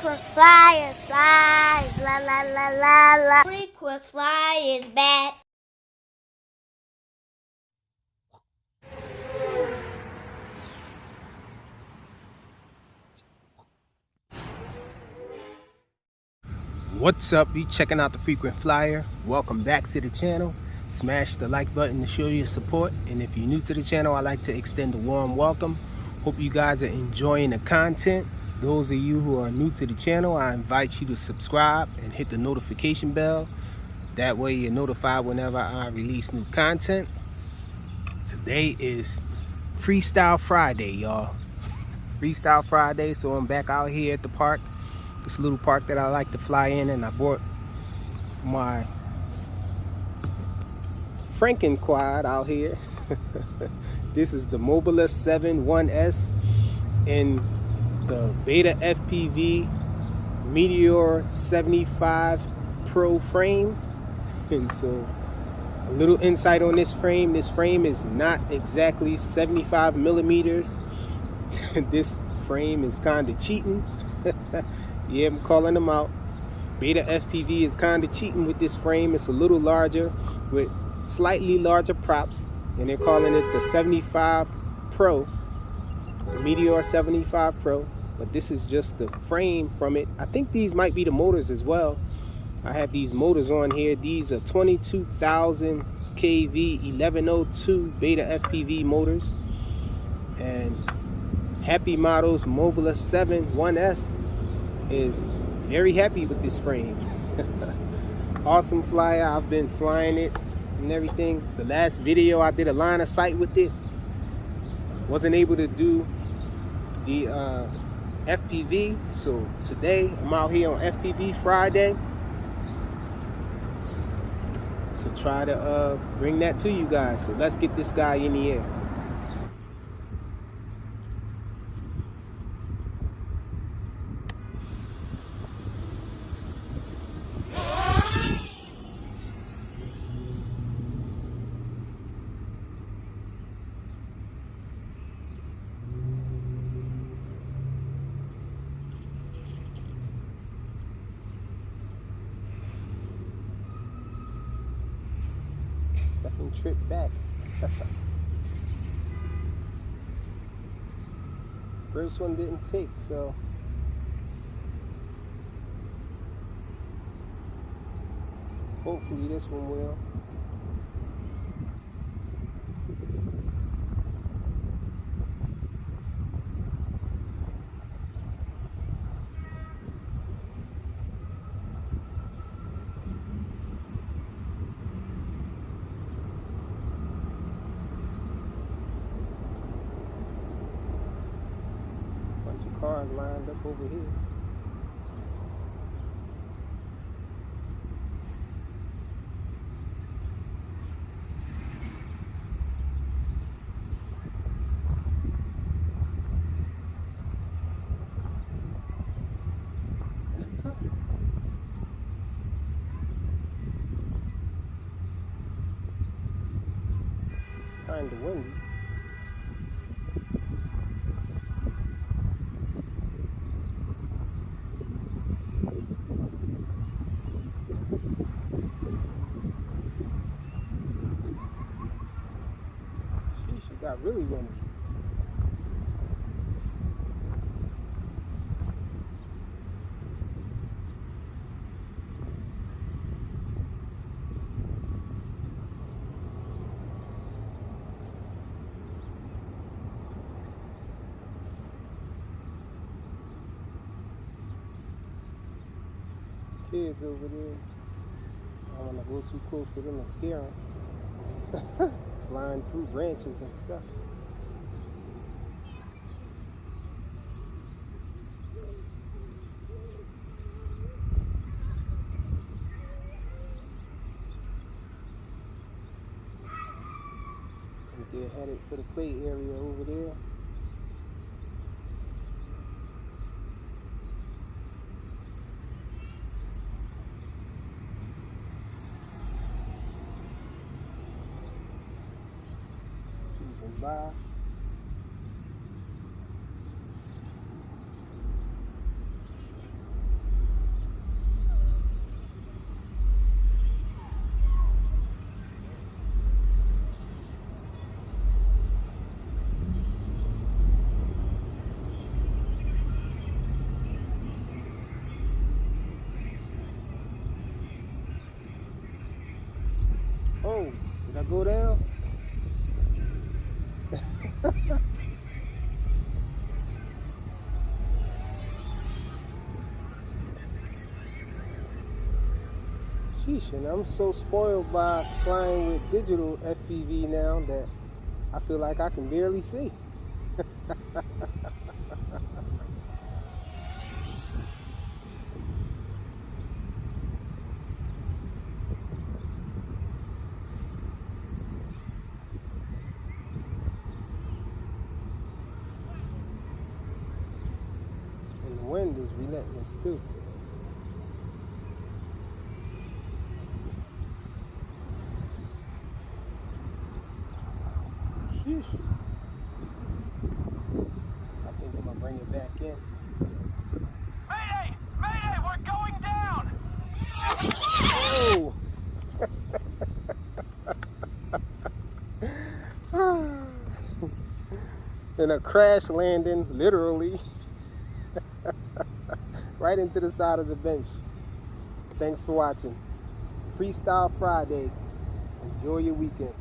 Frequent flyer flies, la la la la la. Frequent flyer is back. What's up? You checking out the Frequent Flyer. Welcome back to the channel. Smash the like button to show your support, and if you're new to the channel, I'd like to extend a warm welcome. Hope you guys are enjoying the content. Those of you who are new to the channel, I invite you to subscribe and hit the notification bell. That way you're notified whenever I release new content. Today is Freestyle Friday, y'all. Freestyle Friday, so I'm back out here at the park. This little park that I like to fly in, and I brought my Franken quad out here. This is the Mobula7 1S in the Beta FPV Meteor 75 Pro frame. And so a little insight on this frame. This frame is not exactly 75 millimeters. This frame is kind of cheating. Yeah, I'm calling them out. Beta FPV is kind of cheating with this frame. It's a little larger with slightly larger props, and they're calling it the 75 Pro, the Meteor 75 Pro. But this is just the frame from it. I think these might be the motors as well. I have these motors on here. These are 22,000 kV 1102 Beta FPV motors. And Happymodel Mobula7 1S is very happy with this frame. Awesome flyer. I've been flying it and everything. The last video I did a line of sight with it. Wasn't able to do the FPV, so today I'm out here on FPV Friday to try to bring that to you guys. So let's get this guy in the air. Second trip back. First one didn't take, so hopefully this one will. Cars lined up over here. Kind of windy. It got really windy. Kids over there. I don't want to go too close to them and scare them. Flying through branches and stuff. They're headed for the play area over there. Moving by. go down. Sheesh, and I'm so spoiled by flying with digital FPV now that I feel like I can barely see. And the wind is relentless too. Sheesh. I think I'm gonna bring it back in. Mayday! Mayday! We're going down! Oh! And a crash landing, literally, right into the side of the bench. Thanks for watching. Freestyle Friday. Enjoy your weekend.